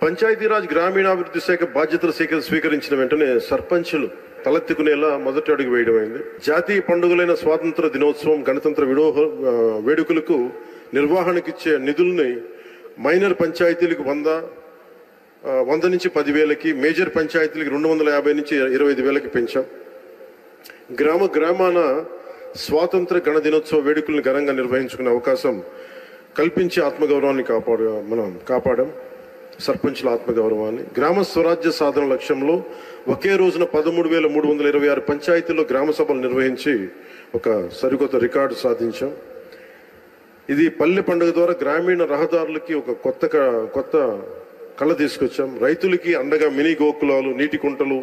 పంచాయతీరాజ్ గ్రామీణాభివృద్ధి శాఖ బాధ్యతలు స్వీకరించిన వెంటనే సర్పంచులు తలెత్తుకునేలా మొదటి అడుగు వేయడమైంది. జాతీయ పండుగలైన స్వాతంత్ర దినోత్సవం, గణతంత్ర వేడుకలకు నిర్వహణకిచ్చే నిధుల్ని మైనర్ పంచాయతీలకు 100 నుంచి 10,000కి, మేజర్ పంచాయతీలకు 250 నుంచి 25,000కి పెంచాం. గ్రామాన స్వాతంత్ర గణ దినోత్సవ వేడుకలను ఘనంగా నిర్వహించుకునే అవకాశం కల్పించి ఆత్మగౌరవాన్ని కాపాడాం. సర్పంచుల ఆత్మగౌరవాన్ని. గ్రామ స్వరాజ్య సాధన లక్ష్యంలో ఒకే రోజున 13,326 పంచాయతీల్లో గ్రామ సభలు నిర్వహించి ఒక సరికొత్త రికార్డు సాధించాం. ఇది పల్లె పండుగ ద్వారా గ్రామీణ రహదారులకి ఒక కొత్త కళ తీసుకొచ్చాం. రైతులకి అండగా మినీ గోకులాలు, నీటి కుంటలు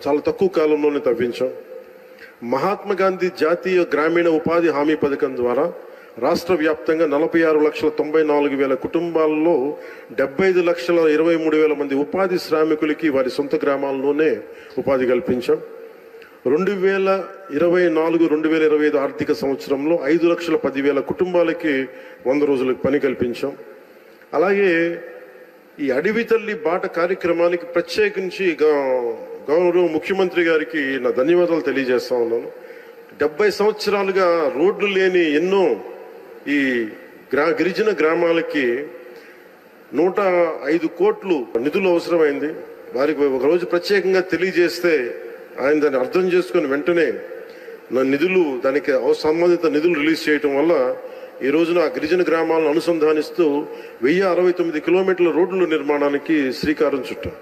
చాలా తక్కువ కాలంలోనే తవ్వించాం. మహాత్మా గాంధీ జాతీయ గ్రామీణ ఉపాధి హామీ పథకం ద్వారా రాష్ట్ర వ్యాప్తంగా 46,94,000 కుటుంబాల్లో 75,23,000 మంది ఉపాధి శ్రామికులకి వారి సొంత గ్రామాల్లోనే ఉపాధి కల్పించాం. 2024-2025 ఆర్థిక సంవత్సరంలో 5,10,000 కుటుంబాలకి 100 రోజులకు పని కల్పించాం. అలాగే ఈ అడవి తల్లి బాట కార్యక్రమానికి ప్రత్యేకించి గౌరవ ముఖ్యమంత్రి గారికి నా ధన్యవాదాలు తెలియజేస్తా ఉన్నాను. 70 సంవత్సరాలుగా రోడ్లు లేని ఎన్నో ఈ గిరిజన గ్రామాలకి 105 కోట్లు నిధులు అవసరమైంది. వారికి ఒకరోజు ప్రత్యేకంగా తెలియజేస్తే ఆయన దాన్ని అర్థం చేసుకుని వెంటనే దానికి సంబంధిత నిధులు రిలీజ్ చేయటం వల్ల ఈ రోజున ఆ గిరిజన గ్రామాలను అనుసంధానిస్తూ 1069 కిలోమీటర్ల రోడ్ల నిర్మాణానికి శ్రీకారం చుట్టాం.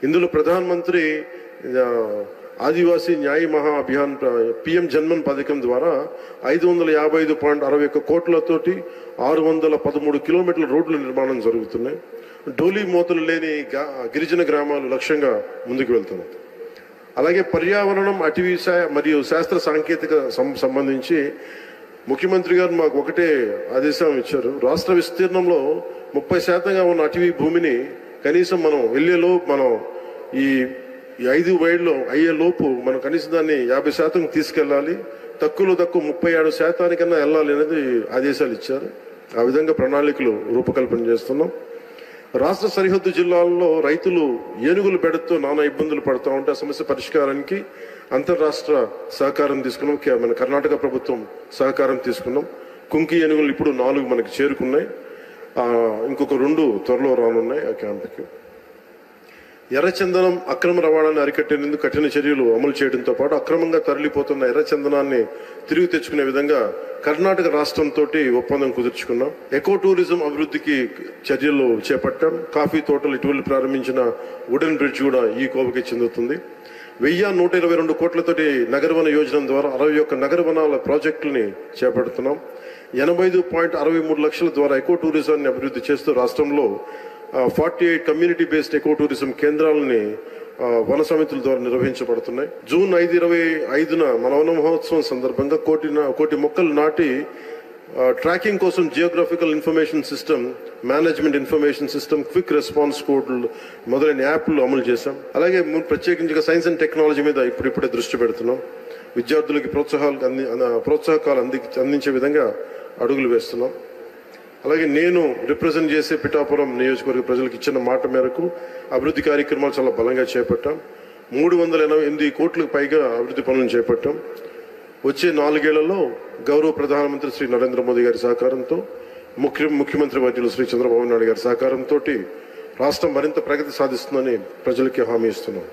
ఇందులో ప్రధానమంత్రి ఆదివాసీ న్యాయ మహా అభియాన్ పిఎం జన్మన్ పథకం ద్వారా 555.61 కోట్లతోటి 613 కిలోమీటర్ల రోడ్ల నిర్మాణం జరుగుతున్నాయి. డోలీ మోతలు లేని గిరిజన గ్రామాలు లక్ష్యంగా ముందుకు వెళ్తున్నాయి. అలాగే పర్యావరణం, అటవీ మరియు శాస్త్ర సాంకేతిక సంబంధించి ముఖ్యమంత్రి గారు మాకు ఒకటే ఆదేశం ఇచ్చారు. రాష్ట్ర విస్తీర్ణంలో 30% ఉన్న అటవీ భూమిని కనీసం మనం మనం ఈ 5 వైడ్లో అయ్యేలోపు మనం కనీసం దాన్ని 50% తీసుకెళ్ళాలి. తక్కువ 37% వెళ్ళాలి అనేది ఆదేశాలు ఇచ్చారు. ఆ విధంగా ప్రణాళికలు రూపకల్పన చేస్తున్నాం. రాష్ట్ర సరిహద్దు జిల్లాల్లో రైతులు ఏనుగులు బెడతో నానా ఇబ్బందులు పడుతూ ఉంటే ఆ సమస్య పరిష్కారానికి అంతర్రాష్ట్ర సహకారం తీసుకున్నాం. మన కర్ణాటక ప్రభుత్వం సహకారం తీసుకున్నాం. కుంకి ఏనుగులు ఇప్పుడు 4 మనకి చేరుకున్నాయి. ఇంకొక 2 త్వరలో రానున్నాయి ఆ క్యాంపుకి. ఎర్రచందనం అక్రమ రవాణాన్ని అరికట్టేందుకు కఠిన చర్యలు అమలు చేయడంతో పాటు అక్రమంగా తరలిపోతున్న ఎర్రచందనాన్ని తిరిగి తెచ్చుకునే విధంగా కర్ణాటక రాష్ట్రంతో ఒప్పందం కుదుర్చుకున్నాం. ఎకో టూరిజం అభివృద్ధికి చర్యలు చేపట్టాం. కాఫీ తోటలు ఇటీవల ప్రారంభించిన వుడెన్ బ్రిడ్జ్ కూడా ఈ కోవకి చెందుతుంది. 1,122 కోట్లతోటి నగరవన యోజన ద్వారా 61 నగరవనాల ప్రాజెక్టులని చేపడుతున్నాం. 85.63 లక్షల ద్వారా ఎకో టూరిజాన్ని అభివృద్ధి చేస్తూ రాష్ట్రంలో 48 కమ్యూనిటీ బేస్డ్ ఎకో టూరిజం కేంద్రాలని వన సమితుల ద్వారా నిర్వహించబడుతున్నాయి. జూన్ 5/25 మన వన మహోత్సవం సందర్భంగా 1,00,00,000 మొక్కలు నాటి ట్రాకింగ్ కోసం geographical information system, management information system, quick response కోడ్లు మొదలైన యాప్లు అమలు చేశాం. అలాగే ప్రత్యేకించి సైన్స్ అండ్ టెక్నాలజీ మీద ఇప్పుడిప్పుడే దృష్టి పెడుతున్నాం. విద్యార్థులకి ప్రోత్సాహకాలు అందించే విధంగా అడుగులు వేస్తున్నాం. అలాగే నేను రిప్రజెంట్ చేసే పిఠాపురం నియోజకవర్గ ప్రజలకు ఇచ్చిన మాట మేరకు అభివృద్ధి కార్యక్రమాలు చాలా బలంగా చేపట్టాం. 388 కోట్లకు పైగా అభివృద్ధి పనులను చేపట్టాం. వచ్చే 4 ఏళ్లలో గౌరవ ప్రధానమంత్రి శ్రీ నరేంద్ర మోదీ గారి సహకారంతో, ముఖ్యమంత్రి వర్యులు శ్రీ చంద్రబాబు నాయుడు గారి సహకారంతో రాష్ట్రం మరింత ప్రగతి సాధిస్తుందని ప్రజలకి హామీ ఇస్తున్నాం.